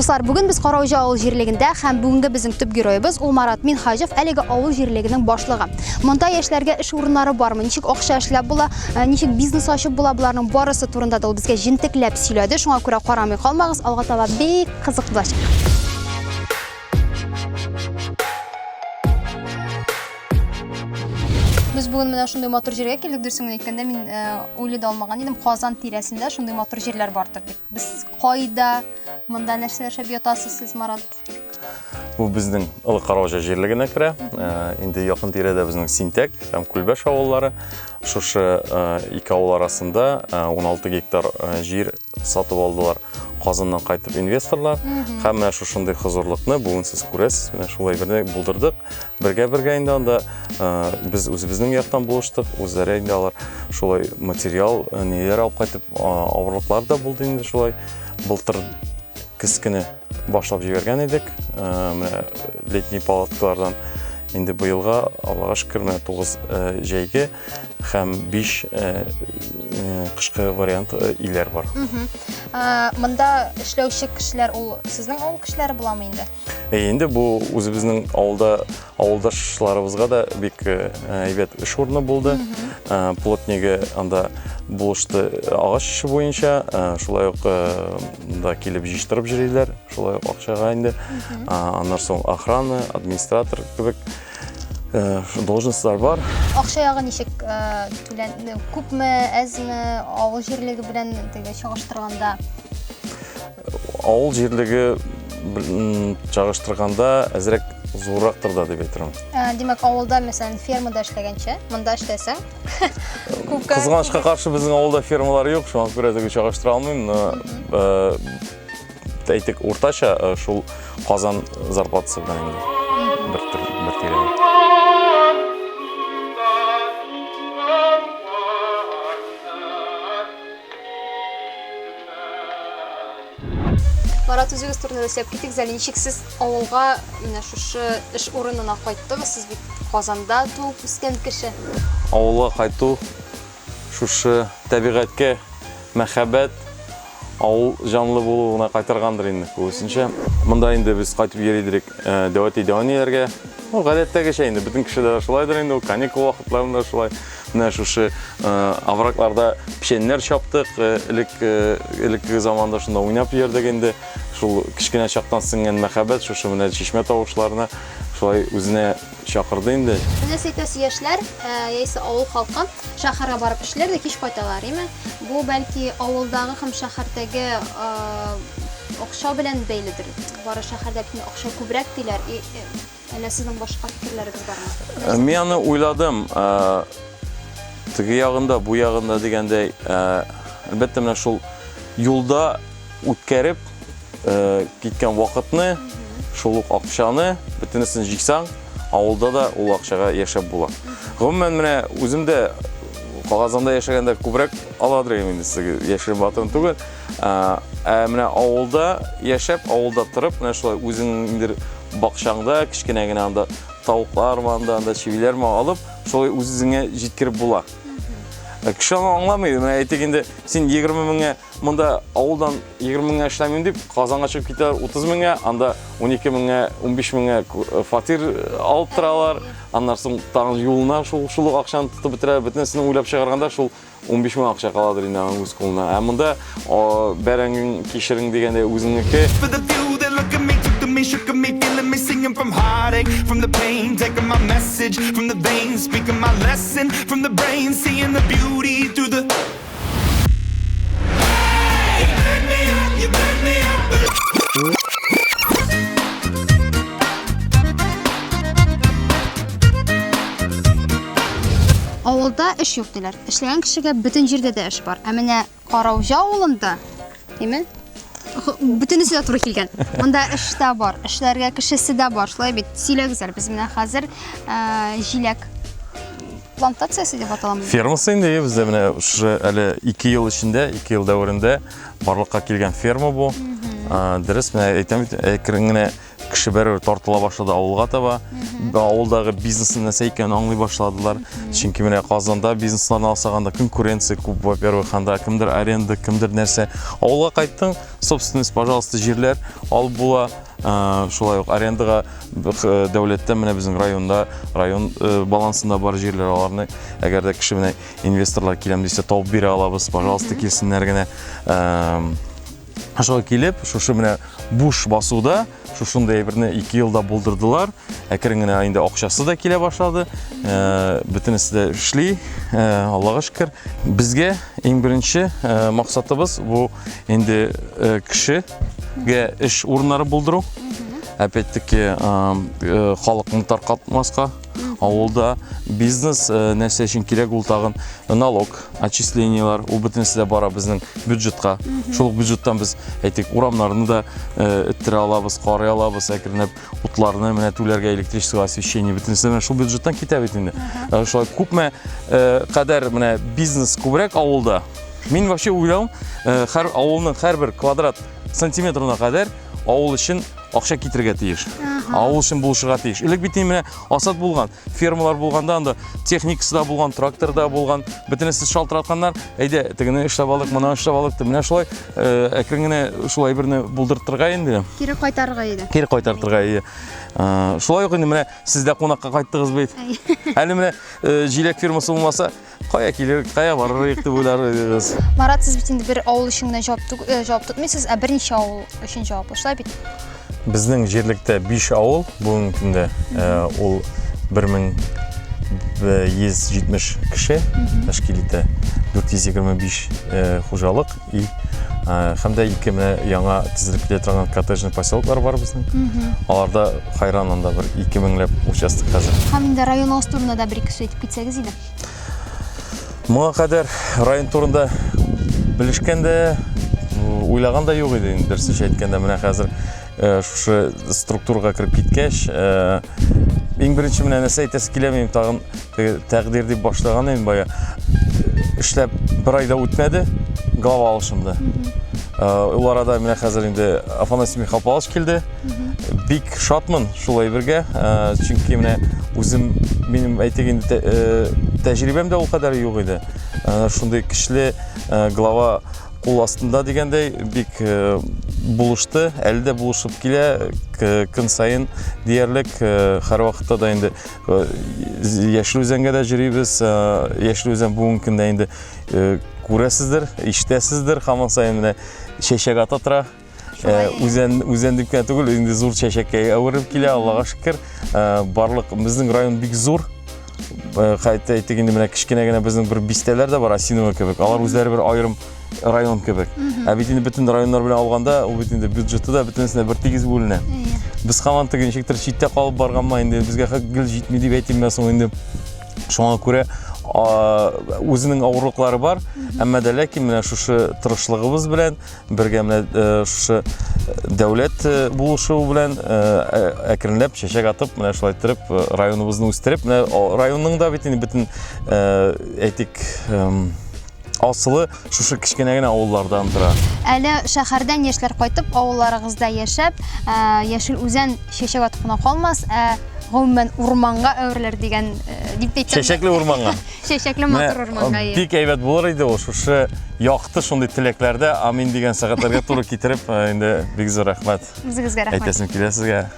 Дуслар, бүген без Караужа авыл җирлегендә һәм бүгенге безнең төп героебыз ул Марат Минхаҗев, әлеге авыл җирлегенең башлыгы. Монда яшьләргә эш урыннары бармы, ничек акча эшләп була, ничек бизнес ачып була, буларның барысы турында да ул безгә җентекләп сөйләде. Шуңа күрә карамый калмагыз, алга таба бик кызык булачак. Biz bugün менә шундый матур җиргә килдек, дөресен әйткәндә мин уйлый алмаган идем, Казан тирәсендә шундый матур җирләр бардыр дип. Без кайда, монда нәрсә эшләп ятасыз сез, Марат? Бу безнең Олы Караужа җирлегенә керә. Инде якын тирәдә безнең Синтәк һәм Күлбәш авыллары. Шушы ике авыл арасында 16 гектар җир сатып алдылар. Казаннан кайтып инвесторлар. Һәм менә шушындый хозурлыкны бүген сез күрәсез. Менә шулай берне булдырдык. Бергә инде анда без үзебезнең яктан булыштык. Үзләре инде алар шулай материал ниләр алып кайтып авырлыклар да булды инде шулай. Былтыр кискене башлап җибәргән идек. Менә летний палаткалардан инде быелга Аллага шөкер менә 9 җәйге һәм 5 кышкы вариант иләр бар. Монда эшләүче кешеләр ул сезнең авыл кешеләре буламы инде? Инде бу үзебезнең авылдашларыбызга да бик әйбәт эш урыны булды. Плотниге анда булышты агач эше буенча, шулай ук да килеп җыштырып җырлар, шулай ук акчага инде. Аннан соң охрана, администратор кебек должностьлар бар. Акча ягы ничек түләнде? Күпме, әзме, авыл җирлеге белән чагыштырганда? Авыл җирлеге чагыштырганда әзрәк зуррактыр да дип әйтәм. Димәк, авылда, мәсәлән, фермада эшләгәнчә, монда эшләсәң, күпкә кызганычка каршы безнең авылда фермалар юк, шуңа күрә теге чагыштыра алмыйм, но әйтик, уртача шул Казан зарплатасы белән инде. Бер тирәдә. Марат, үзегез турында сөйләп китик, ничек сез авылга менә шушы эш урынына кайттыгыз? Сез бит Казанда туып үскән кеше. Авылга кайту шушы табигатькә мәхәббәт, авыл жанлы булуына кайтаргандыр инде күбесенчә. Монда инде без кайтып йөридек дәватиләргә. Гадәттәгечә инде бөтен кешеләр шулайдыр инде, каникул вакытларында шулай. Менә шушы авракларда печәннәр чаптык, элекке заманда шунда уйнап йөрдек инде. Шул кичкенә чактан сиңгән мәхәббәт шушы менә чишмә тавышларына шулай үзенә чакырды инде. Менә сәйтәс яшьләр, яисә авыл халкы шәһәргә барып эшләр дә кич кайталар, име? Бу бәлки авылдагы һәм шәһәрдәге акча белән бәйледер. Бары шәһәрдә бит акча күбрәк диләр. Әллә сезнең башка фикерләрегез бармы? Мин аны уйладым. Теге ягында, бу ягында дигәндәй, әлбәттә менә шул юлда үткәреп киткән вакытны, шул ук акчаны бөтенесен җиксәң, авылда да ул акчага яшәп була. Гомумән менә үземдә Казанда яшәгәндә күбрәк аладыр инде сезгә яшәп батырын түгел. Менә авылда яшәп, авылда торып, менә шулай үзеңнең бакчаңда кичкенә генә анда тавыклар манда, анда чивиләр алып, шулай үзеңә җиткереп була. Кеше аңламый, менә әйтик инде, син 20 меңгә монда авылдан 20 меңгә эшләмим дип, Казанга чыгып китәр 30 меңгә, анда 12 меңгә, 15 меңгә фатир алып торалар. Аннан соң тагын юлына шул акчаны тотып бетерә, бөтенесен уйлап чыгарганда шул 15 мең акча каладыр инде аның үз кулына. Монда бәрәңгең кишерең дигәндә үзеңнеке. Shook me, feeling me, singing from heartache, from the pain, taking my message from the veins, speaking my lesson from the brain, seeing the beauty through the. Hey, you burn me up. Авылда эш юк диләр. Эшләгән кешегә бөтен җирдә дә эш бар. Ә менә Караужа авылында, әйме? Бөтенесе дә туры килгән. Монда эш тә бар, эшләргә кешесе дә бар. Шулай бит, сөйләгезләр, без менә хәзер җиләк плантациясе дип аталамы? Фермасы инде бездә менә шушы әле 2 ел эчендә, 2 ел дәврендә барлыкка килгән ферма бу. Дөрес, менә әйтәм бит, әкрен генә кеше бәрі тартыла башлады авылга таба. Авылдагы бизнестның нәрсә икәнен аңлый башладылар. Чөнки менә Казанда бизнесларны алсаганда конкуренция күп, во-первых, анда кемдер аренда, кемдер нәрсә. Авылга кайттың, собственность, пожалуйста, җирләр алып була. Шулай ук арендага дәүләттә менә безнең районда, район балансында бар җирләр, аларны әгәр дә кеше менә инвесторлар киләм дисә табып бирә алабыз, пожалуйста, килсеннәр генә. Шулай килеп, шушы менә буш басуда, шушындай берне 2 елда булдырдылар. Әкрен генә инде акчасы да килә башлады. Бөтенесе дә эшли, Аллага шөкер. Безгә иң беренче максатыбыз бу инде кешегә эш урыннары булдыру. Опять-таки халыкны таркатмаска, авылда бизнес нәрсә өчен кирәк ул тагын налог, отчислениялар, ул бөтенесе дә бара безнең бюджетка. Шул бюджеттан без әйтик урамнарны да эттерә алабыз, карый алабыз, әкренләп утларны менә түләргә, электричество, освещение бөтенесе менә шул бюджеттан китә бит инде. Шулай күпме кадәр менә бизнес күбрәк авылда. Мин вообще уйлавым, һәр авылның һәрбер квадрат сантиметрына кадәр авыл өчен акча китерергә тиеш. Авыл өчен булышырга тиеш. Элек бит менә асат булган, фермалар булганда анда техникасы да булган, трактор да булган, бөтенесе шалтыратканнар. Әйдә, тегене эшләп алдык, моны эшләп алдык. Менә шулай әкрен генә шулай берне булдыртырга инде. Кире кайтарырга иде. Кире кайтартырга иде. Шулай ук инде менә сез дә кунакка кайттыгыз бит. Әле менә җиләк фирмасы булмаса, кая килер, кая барырык дип уйларыгыз. Марат, сез бит инде бер авыл өчен генә җавап тотмыйсыз, ә берничә авыл өчен җаваплы, шулай бит? Безнең җирлектә 5 авыл, бүгенге көндә ул 1170 кеше тәшкил итә, 425 хуҗалык и һәм дә 2 менә яңа төзелеп килә торган коттеджный поселоклар бар безнең. Аларда хайран анда бер 2000ләп участок хәзер. Һәм инде районыбыз турында да бер-ике сүз әйтеп китсәгез иде. Моңа кадәр район турында белешкәндә, уйлаган да юк иде, дөресен әйткәндә менә хәзер шушы структурага кирип киткәч, иң беренче менә нәрсә әйтәсе килә, мин тагын тәкъдир дип башлаган идем бая. Эшләп бер айда үтмәде, глава алышымды. Ул арада менә хәзер инде Афанасий Михайлович килде. Бик шатмын шулай бергә, чөнки менә үзем минем әйтик инде тәҗрибәм дә ул кадәр юк иде. Шундый көчле глава кул астында дигәндәй бик булышты, әле дә булышып килә, көн сайын диярлек, һәр вакытта да инде Яшел Үзәнгә дә җөрибез, Яшел Үзән бүгенге көндә инде күрәсездер, ишетәсездер, һаман сайын менә чәчәк ата тора. Үзән дип кенә түгел, инде зур чәчәккә әвереп килә, Аллага шөкер. Барлык безнең район бик зур. Кайта әйтик инде менә кичкенә генә безнең бер бистәләр дә бар, Осиново кебек. Алар үзләре бер аерым район кебек. Ә бит инде бөтен районнар белән алганда, ул бит инде бюджеты да бөтенесенә бер тигез бүленә. Без һаман теге ничектер читтә калып барганма, инде безгә гел җитми дип әйтим мен соң инде. Шуңа күрә үзенең авырлыклары бар, әмма дә ләкин менә шушы тырышлыгыбыз белән, бергә менә шушы дәүләт булышу белән әкренләп чәчәк атып, менә шулай итеп районыбызны үстереп, менә районның да бит инде бөтен әйтик асылы шушы кичкенә генә авыллардан тора. Әле шәһәрдән яшьләр кайтып, авылларыгызда яшәп, Яшел Үзән чәчәк атып кына калмас, гомумән урманга әверелер дигән дип әйтсәм. Чәчәкле урманга. Чәчәкле матур урманга. Бик әйбәт булыр иде ул шушы якты шундый теләкләрдә амин дигән сәгатьләргә туры китереп, инде бик зур рәхмәт. Үзегезгә рәхмәт. Әйтәсем килә сезгә.